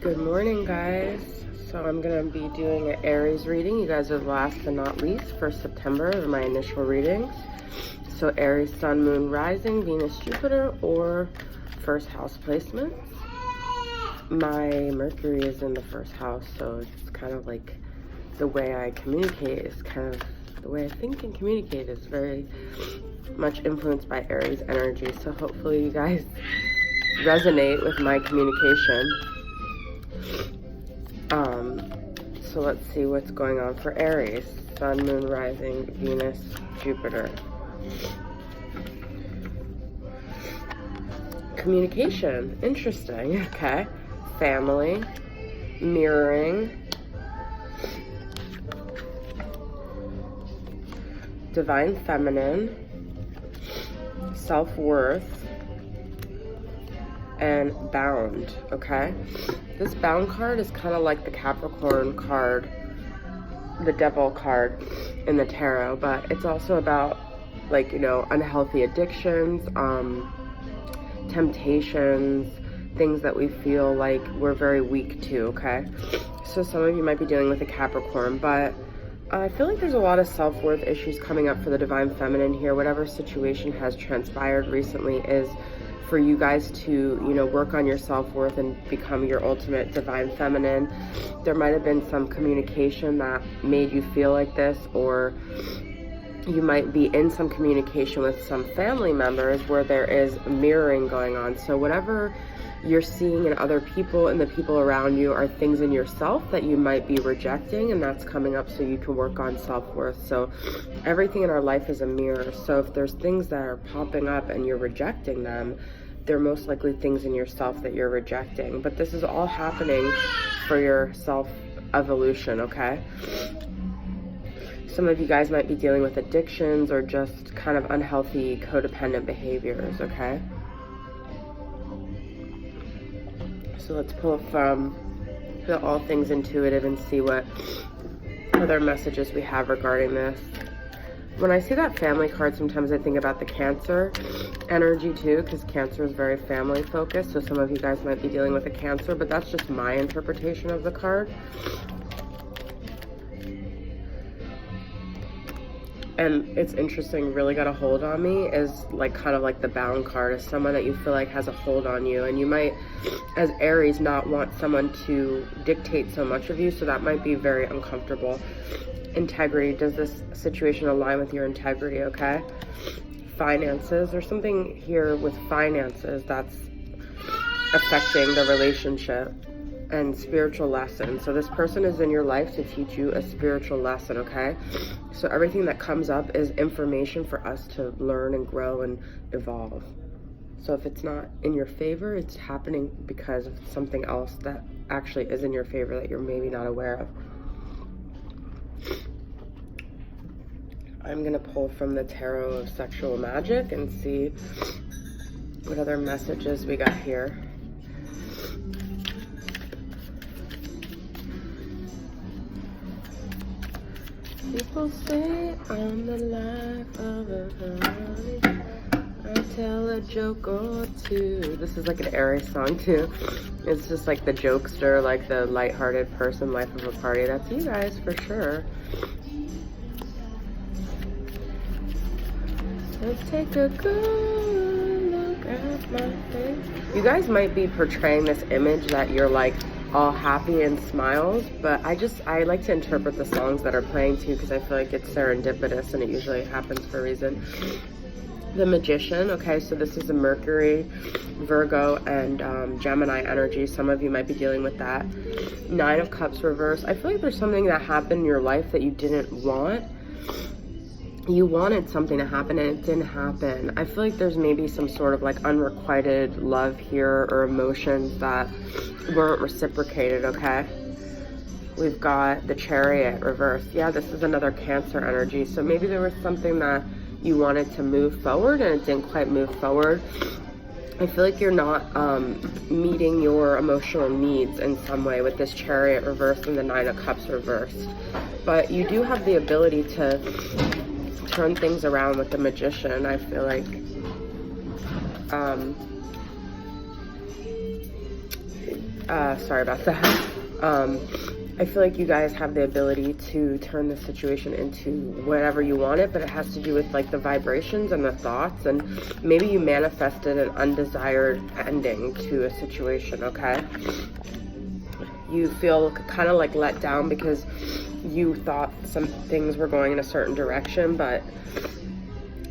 Good morning, guys. So I'm going to be doing an Aries reading. You guys are last but not least for September of my initial readings. So Aries, Sun, Moon, Rising, Venus, Jupiter, or first house placements. My Mercury is in the first house, so it's kind of like the way I communicate is kind of the way I think and communicate is very much influenced by Aries energy. So hopefully you guys resonate with my communication. So let's see what's going on for Aries. Sun, Moon, Rising, Venus, Jupiter. Communication, interesting, okay. Family, mirroring, divine feminine, self-worth, and bound, okay? This bound card is kind of like the Capricorn card, the devil card in the tarot, but it's also about, like, you know, unhealthy addictions, temptations, things that we feel like we're very weak to, okay? So some of you might be dealing with a Capricorn, but I feel like there's a lot of self-worth issues coming up for the divine feminine here. Whatever situation has transpired recently is for you guys to, you know, work on your self-worth and become your ultimate divine feminine. There might have been some communication that made you feel like this, or you might be in some communication with some family members where there is mirroring going on. So whatever you're seeing in other people and the people around you are things in yourself that you might be rejecting, and that's coming up so you can work on self-worth. So everything in our life is a mirror. So if there's things that are popping up and you're rejecting them, they're most likely things in yourself that you're rejecting. But this is all happening for your self-evolution, okay? Some of you guys might be dealing with addictions or just kind of unhealthy codependent behaviors, okay? So let's pull from the All Things Intuitive and see what other messages we have regarding this. When I see that family card, sometimes I think about the Cancer energy too, because Cancer is very family focused. So some of you guys might be dealing with a Cancer, but that's just my interpretation of the card. And it's interesting, really got a hold on me is like kind of like the bound card, is someone that you feel like has a hold on you, and you might, as Aries, not want someone to dictate so much of you, so that might be very uncomfortable. Integrity, does this situation align with your integrity, okay? Finances, there's something here with finances that's affecting the relationship. And spiritual lessons. So this person is in your life to teach you a spiritual lesson, okay? So everything that comes up is information for us to learn and grow and evolve. So if it's not in your favor, it's happening because of something else that actually is in your favor that you're maybe not aware of. I'm gonna pull from the Tarot of Sexual Magic and see what other messages we got here. People say I'm the life of a party. I tell a joke or two. This is like an Aries song too. It's just like the jokester, like the lighthearted person, life of a party. That's you guys for sure. So take a good look at my face. You guys might be portraying this image that you're like all happy and smiles, but I like to interpret the songs that are playing too, because I feel like it's serendipitous and it usually happens for a reason. The Magician, okay, so this is a Mercury, Virgo, and Gemini energy. Some of you might be dealing with that. Nine of Cups reverse. I feel like there's something that happened in your life that you didn't want. You wanted something to happen and it didn't happen. I feel like there's maybe some sort of like unrequited love here or emotions that weren't reciprocated, okay? We've got the Chariot reverse. Yeah, this is another Cancer energy. So maybe there was something that you wanted to move forward and it didn't quite move forward. I feel like you're not meeting your emotional needs in some way with this Chariot reverse and the Nine of Cups reversed. But you do have the ability to turn things around with the Magician. I feel like Sorry about that. I feel like you guys have the ability to turn this situation into whatever you want it, but it has to do with like the vibrations and the thoughts, and maybe you manifested an undesired ending to a situation, okay? You feel kind of like let down because you thought some things were going in a certain direction, but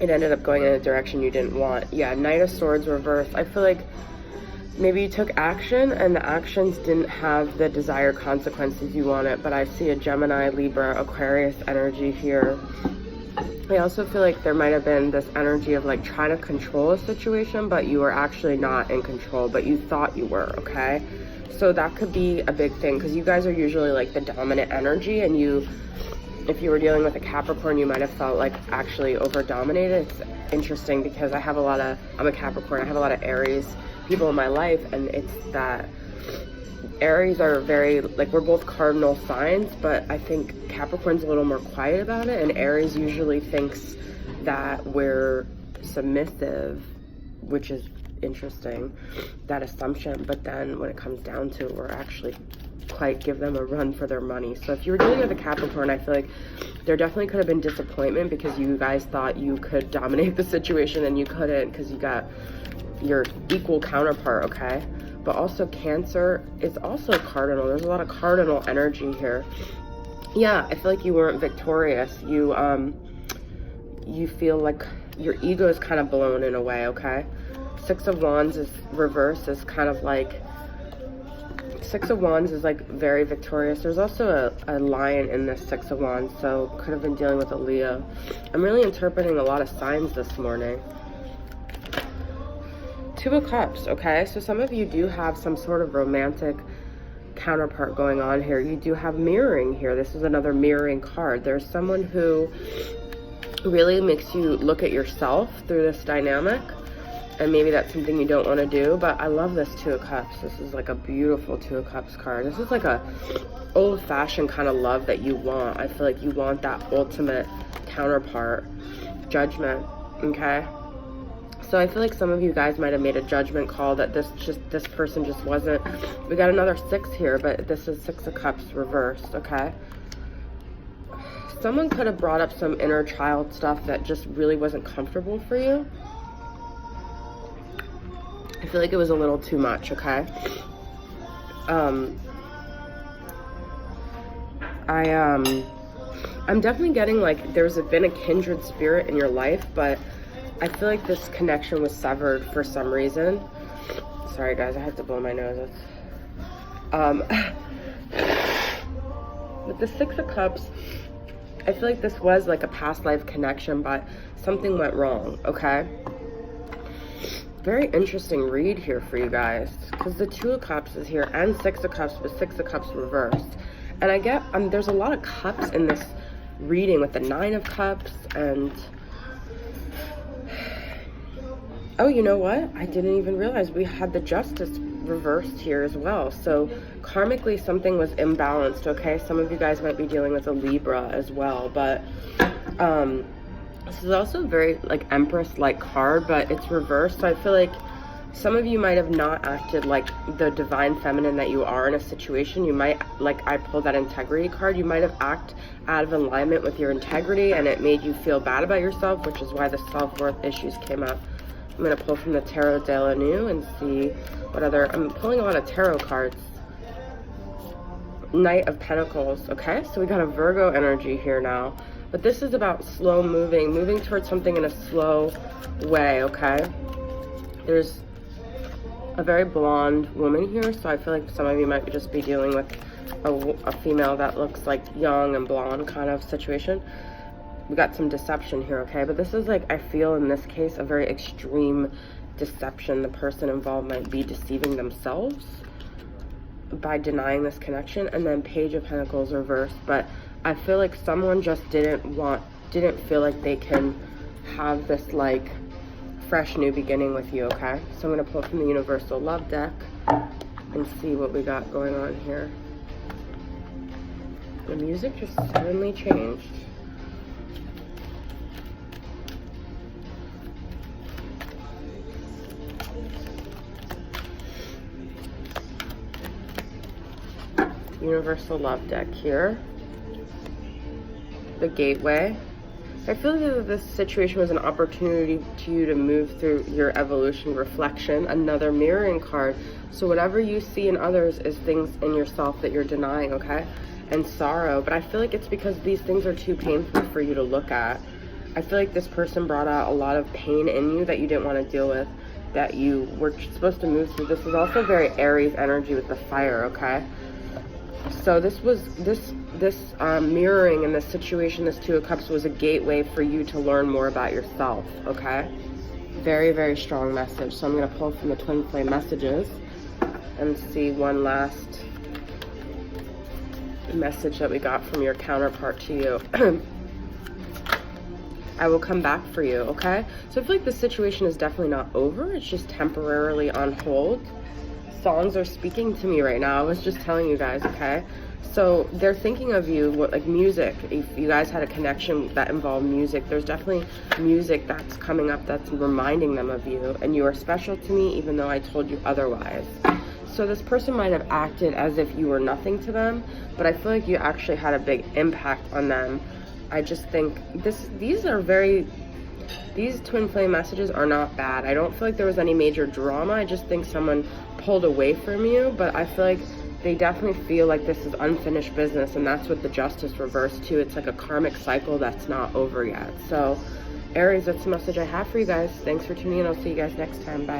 it ended up going in a direction you didn't want. Yeah, Knight of Swords reversed. I feel like maybe you took action and the actions didn't have the desired consequences you wanted, but I see a Gemini, Libra, Aquarius energy here. I also feel like there might have been this energy of like trying to control a situation, but you were actually not in control, but you thought you were, okay? So that could be a big thing, because you guys are usually like the dominant energy, and if you were dealing with a Capricorn, you might have felt like actually over dominated. It's interesting because I'm a Capricorn, I have a lot of Aries people in my life, and it's that Aries are very, like, we're both cardinal signs, but I think Capricorn's a little more quiet about it, and Aries usually thinks that we're submissive, which is interesting, that assumption, but then when it comes down to it, we're actually quite give them a run for their money. So if you were dealing with a Capricorn, I feel like there definitely could have been disappointment because you guys thought you could dominate the situation and you couldn't, because you got your equal counterpart, okay? But also Cancer is also cardinal. There's a lot of cardinal energy here. Yeah, I feel like you weren't victorious. You feel like your ego is kind of blown in a way, okay? Six of Wands is reversed, is kind of like, Six of Wands is like very victorious. There's also a lion in this Six of Wands, so could have been dealing with a Leo. I'm really interpreting a lot of signs this morning. Two of Cups, okay? So some of you do have some sort of romantic counterpart going on here. You do have mirroring here. This is another mirroring card. There's someone who really makes you look at yourself through this dynamic, and maybe that's something you don't want to do, but I love this Two of Cups. This is like a beautiful Two of Cups card. This is like a old-fashioned kind of love that you want. I feel like you want that ultimate counterpart. Judgment, okay? So I feel like some of you guys might have made a judgment call that this person just wasn't. We got another 6 here, but this is Six of Cups reversed, okay? Someone could have brought up some inner child stuff that just really wasn't comfortable for you. I feel like it was a little too much, okay? I'm definitely getting like there's been a kindred spirit in your life, but I feel like this connection was severed for some reason. Sorry guys, I had to blow my nose. With the Six of Cups, I feel like this was like a past life connection, but something went wrong, okay? Very interesting read here for you guys, because the Two of Cups is here and Six of Cups, but Six of Cups reversed. And I get, there's a lot of cups in this reading with the Nine of Cups and... Oh, you know what? I didn't even realize we had the Justice reversed here as well. So karmically something was imbalanced, okay? Some of you guys might be dealing with a Libra as well, but this is also a very like Empress-like card, but it's reversed. So I feel like some of you might have not acted like the divine feminine that you are in a situation. You might, like I pulled that integrity card, you might have acted out of alignment with your integrity and it made you feel bad about yourself, which is why the self-worth issues came up. I'm going to pull from the Tarot de la New and see what other... I'm pulling a lot of tarot cards. Knight of Pentacles. Okay, so we got a Virgo energy here now. But this is about slow moving towards something in a slow way, okay? There's a very blonde woman here, so I feel like some of you might just be dealing with a female that looks like young and blonde kind of situation. We got some deception here, okay? But this is like, I feel in this case, a very extreme deception. The person involved might be deceiving themselves by denying this connection. And then Page of Pentacles reversed. But I feel like someone just didn't feel like they can have this like fresh new beginning with you, okay? So I'm gonna pull from the Universal Love deck and see what we got going on here. The music just suddenly changed. Universal Love deck here. The Gateway. I feel like that this situation was an opportunity to you to move through your evolution, reflection, another mirroring card. So whatever you see in others is things in yourself that you're denying, okay? And sorrow. But I feel like it's because these things are too painful for you to look at. I feel like this person brought out a lot of pain in you that you didn't want to deal with, that you were supposed to move through. This is also very Aries energy with the fire, okay? So this was this mirroring in this situation, this Two of Cups, was a gateway for you to learn more about yourself, okay? Very, very strong message. So I'm going to pull from the twin flame messages and see one last message that we got from your counterpart to you. I will come back for you, okay? So I feel like the situation is definitely not over. It's just temporarily on hold. Songs are speaking to me right now. I was just telling you guys, okay? So they're thinking of you, what, like music. If you guys had a connection that involved music, there's definitely music that's coming up that's reminding them of you. And you are special to me, even though I told you otherwise. So this person might have acted as if you were nothing to them, but I feel like you actually had a big impact on them. I just think these twin flame messages are not bad. I don't feel like there was any major drama. I just think someone pulled away from you, but I feel like they definitely feel like this is unfinished business, and that's what the Justice reversed to. It's like a karmic cycle that's not over yet. So Aries, that's the message I have for you guys. Thanks for tuning in. I'll see you guys next time. Bye.